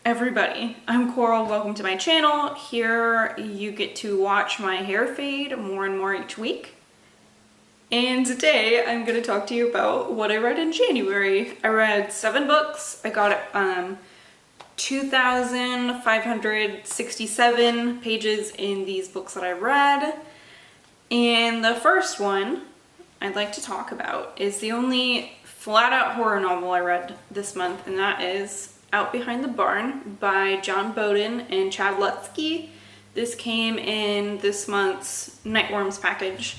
everybody, I'm Coral. Welcome to my channel. Here you get to watch my hair fade more and more each week. And today I'm going to talk to you about what I read in January. I read 7 books. I got 2,567 pages in these books that I read. And the first one I'd like to talk about is the only flat-out horror novel I read this month, and that is Out Behind the Barn by John Bowden and Chad Lutzke. This came in this month's Nightworms package.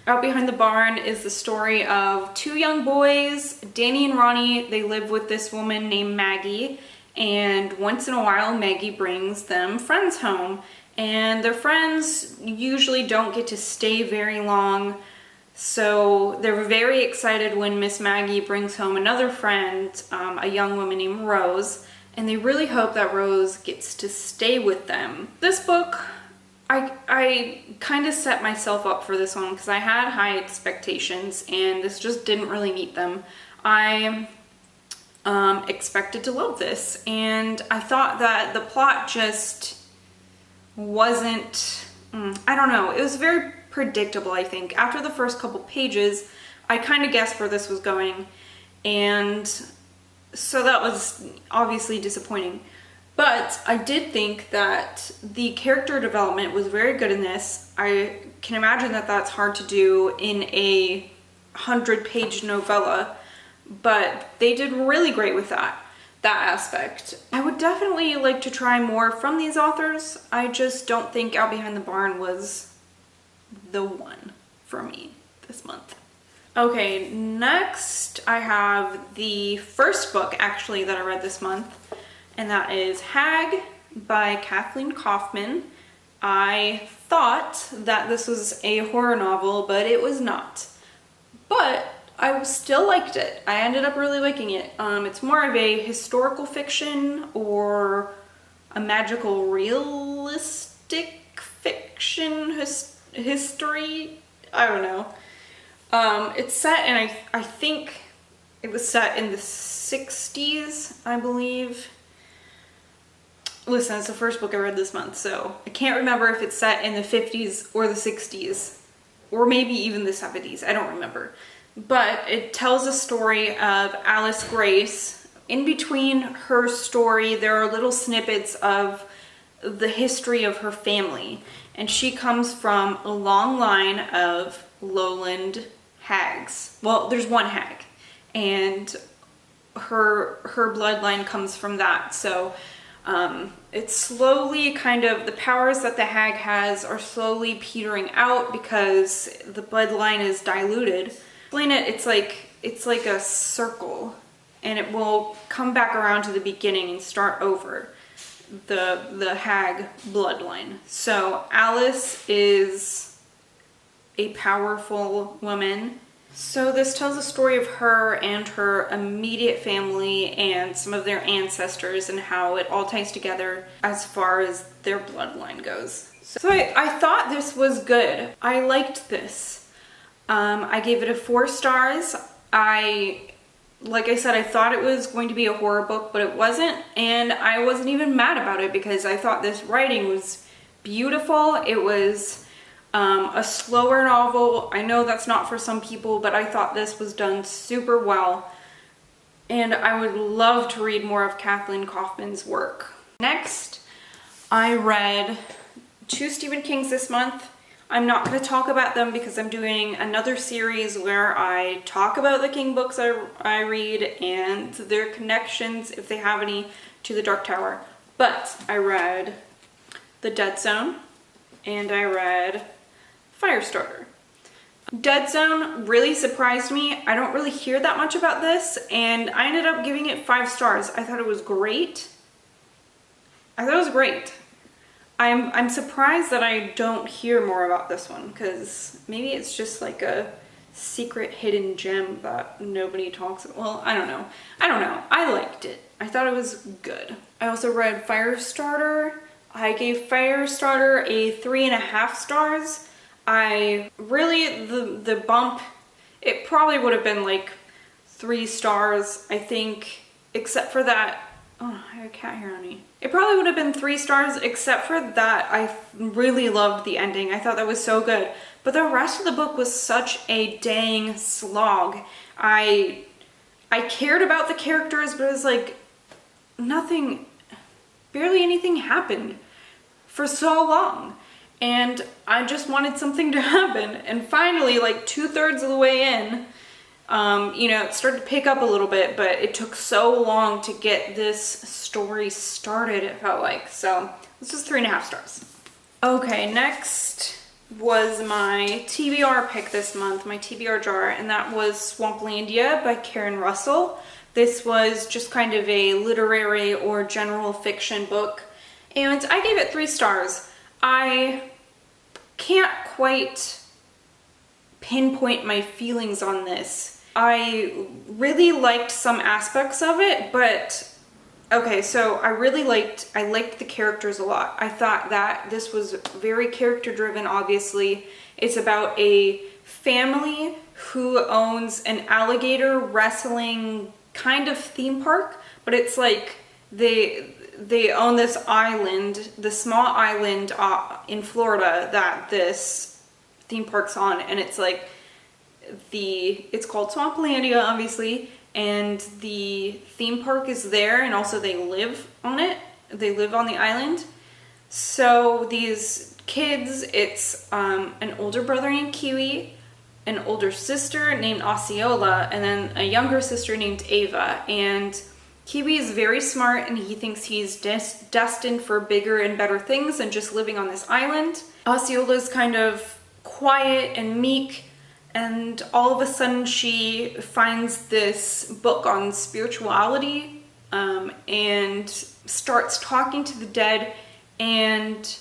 Out Behind the Barn is the story of 2 young boys, Danny and Ronnie. They live with this woman named Maggie, and once in a while Maggie brings them friends home, and their friends usually don't get to stay very long. So they're very excited when Miss Maggie brings home another friend, a young woman named Rose, and they really hope that Rose gets to stay with them. This book, I kind of set myself up for this one because I had high expectations and this just didn't really meet them. I expected to love this, and I thought that the plot just wasn't, I don't know, it was very predictable. I think after the first couple pages I kind of guessed where this was going, and so that was obviously disappointing. But I did think that the character development was very good in this. I can imagine that that's hard to do in a 100-page novella, but they did really great with that aspect. I would definitely like to try more from these authors. I just don't think Out Behind the Barn was the one for me this month. Okay, next I have the first book actually that I read this month, and that is Hag by Kathleen Kaufman. I thought that this was a horror novel, but it was not. But I still liked it. I ended up really liking it. It's more of a historical fiction or a magical realistic fiction history. I don't know. It's set in, I think it was set in the 60s, I believe. Listen, it's the first book I read this month, so I can't remember if it's set in the 50s or the 60s, or maybe even the 70s. I don't remember. But it tells a story of Alice Grace. In between her story, there are little snippets of the history of her family. And she comes from a long line of lowland hags. Well, there's one hag, and her bloodline comes from that. So it's slowly kind of, the powers that the hag has are slowly petering out because the bloodline is diluted. Explain it, it's like a circle, and it will come back around to the beginning and start over. The hag bloodline. So Alice is a powerful woman. So this tells a story of her and her immediate family and some of their ancestors and how it all ties together as far as their bloodline goes. So I thought this was good. I liked this. I gave it a 4 stars. Like I said, I thought it was going to be a horror book, but it wasn't, and I wasn't even mad about it because I thought this writing was beautiful. It was a slower novel. I know that's not for some people, but I thought this was done super well, and I would love to read more of Kathleen Kaufman's work. Next, I read 2 Stephen Kings this month. I'm not going to talk about them because I'm doing another series where I talk about the King books I read and their connections, if they have any, to the Dark Tower. But I read The Dead Zone and I read Firestarter. Dead Zone really surprised me. I don't really hear that much about this, and I ended up giving it 5 stars. I thought it was great. I'm surprised that I don't hear more about this one, because maybe it's just like a secret hidden gem that nobody talks about. Well, I don't know. I liked it. I thought it was good. I also read Firestarter. I gave Firestarter a 3.5 stars. The bump, it probably would have been like 3 stars, I think, except for that Oh, I have a cat here, honey. It probably would have been 3 stars, except for that I really loved the ending. I thought that was so good. But the rest of the book was such a dang slog. I cared about the characters, but it was like nothing, barely anything happened for so long. And I just wanted something to happen. And finally, like 2/3 of the way in, you know, it started to pick up a little bit, but it took so long to get this story started, it felt like. So this is 3.5 stars. Okay, next was my TBR pick this month, my TBR jar, and that was Swamplandia by Karen Russell. This was just kind of a literary or general fiction book, and I gave it 3 stars. I can't quite pinpoint my feelings on this. I really liked some aspects of it, but okay, so I liked the characters a lot. I thought that this was very character driven, obviously. It's about a family who owns an alligator wrestling kind of theme park, but it's like they own this island, the small island in Florida that this theme park's on, and it's like it's called Swamplandia, obviously, and the theme park is there, and also they live on it. They live on the island. So these kids, it's an older brother named Kiwi, an older sister named Osceola, and then a younger sister named Ava. And Kiwi is very smart, and he thinks he's destined for bigger and better things than just living on this island. Osceola is kind of quiet and meek, and all of a sudden she finds this book on spirituality and starts talking to the dead and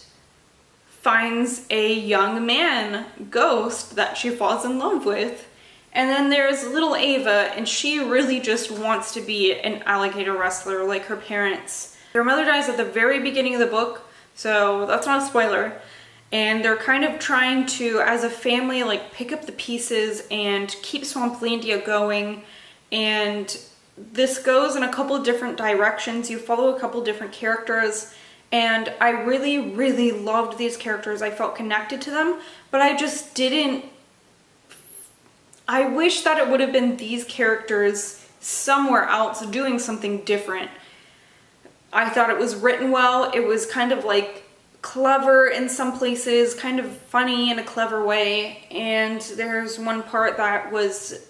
finds a young man ghost that she falls in love with. And then there's little Ava, and she really just wants to be an alligator wrestler like her parents. Their mother dies at the very beginning of the book, so that's not a spoiler. And they're kind of trying to, as a family, like pick up the pieces and keep Swamplandia going. And this goes in a couple of different directions. You follow a couple different characters. And I really, really loved these characters. I felt connected to them, but I just didn't. I wish that it would have been these characters somewhere else doing something different. I thought it was written well. It was kind of like clever in some places, kind of funny in a clever way. And there's one part that was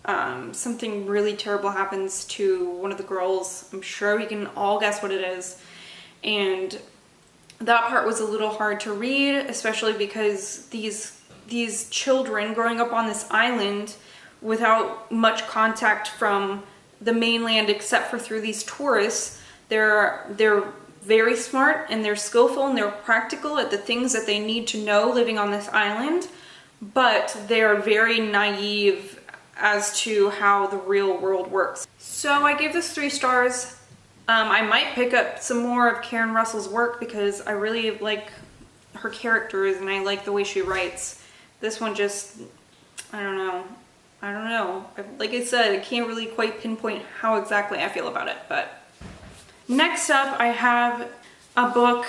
something really terrible happens to one of the girls. I'm sure we can all guess what it is. And that part was a little hard to read, especially because these children growing up on this island without much contact from the mainland except for through these tourists, they're very smart and they're skillful and they're practical at the things that they need to know living on this island, but they're very naive as to how the real world works. So I gave this 3 stars. I might pick up some more of Karen Russell's work because I really like her characters and I like the way she writes. This one just, I don't know. Like I said, I can't really quite pinpoint how exactly I feel about it, but. Next up, I have a book.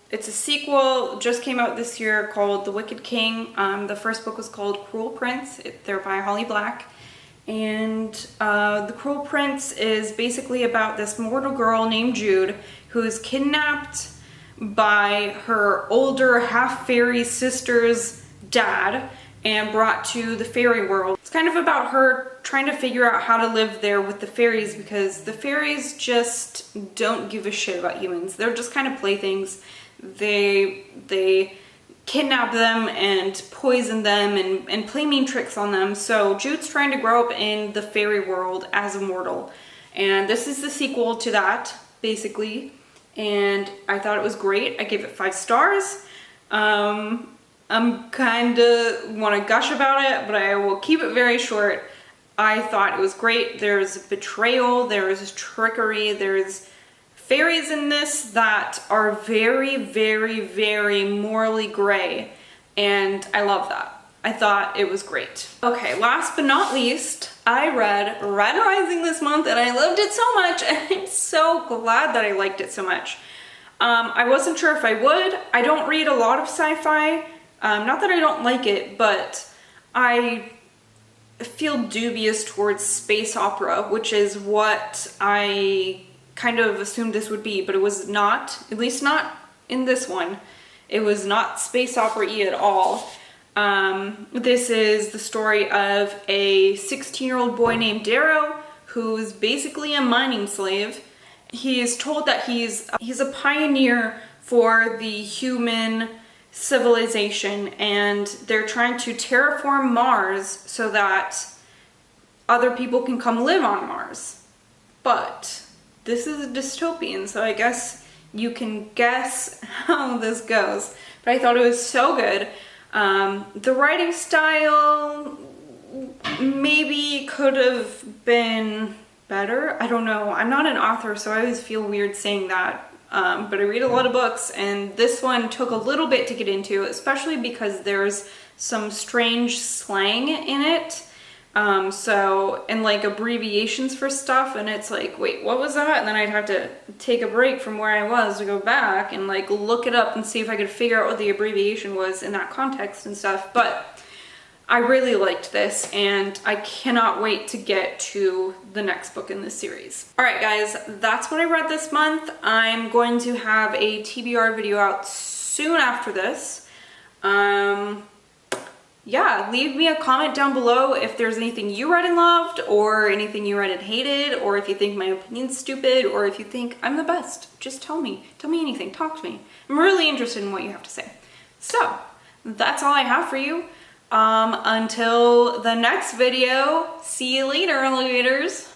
It's a sequel, just came out this year, called The Wicked King. The first book was called Cruel Prince. They're by Holly Black. And The Cruel Prince is basically about this mortal girl named Jude who is kidnapped by her older half-fairy sister's dad and brought to the fairy world. It's kind of about her trying to figure out how to live there with the fairies because the fairies just don't give a shit about humans. They're just kind of playthings. They kidnap them and poison them and play mean tricks on them. So Jude's trying to grow up in the fairy world as a mortal. And this is the sequel to that, basically. And I thought it was great. I gave it 5 stars. I'm kind of want to gush about it, but I will keep it very short. I thought it was great. There's betrayal, there's trickery, there's fairies in this that are very, very, very morally gray, and I love that. I thought it was great. Okay, last but not least, I read Red Rising this month and I loved it so much, and I'm so glad that I liked it so much. I wasn't sure if I would. I don't read a lot of sci-fi. Not that I don't like it, but I feel dubious towards space opera, which is what I kind of assumed this would be, but it was not, at least not in this one. It was not space opera-y at all. This is the story of a 16-year-old boy named Darrow, who's basically a mining slave. He is told that he's a pioneer for the human civilization, and they're trying to terraform Mars so that other people can come live on Mars. But this is a dystopian, so I guess you can guess how this goes. But I thought it was so good. The writing style maybe could have been better. I don't know. I'm not an author, so I always feel weird saying that. But I read a lot of books, and this one took a little bit to get into, especially because there's some strange slang in it. And like abbreviations for stuff, and it's like, wait, what was that? And then I'd have to take a break from where I was to go back and like look it up and see if I could figure out what the abbreviation was in that context and stuff. But I really liked this, and I cannot wait to get to the next book in this series. All right, guys, that's what I read this month. I'm going to have a TBR video out soon after this. Yeah, leave me a comment down below if there's anything you read and loved, or anything you read and hated, or if you think my opinion's stupid, or if you think I'm the best. Just tell me. Tell me anything. Talk to me. I'm really interested in what you have to say. So, that's all I have for you. Until the next video, see you later, alligators.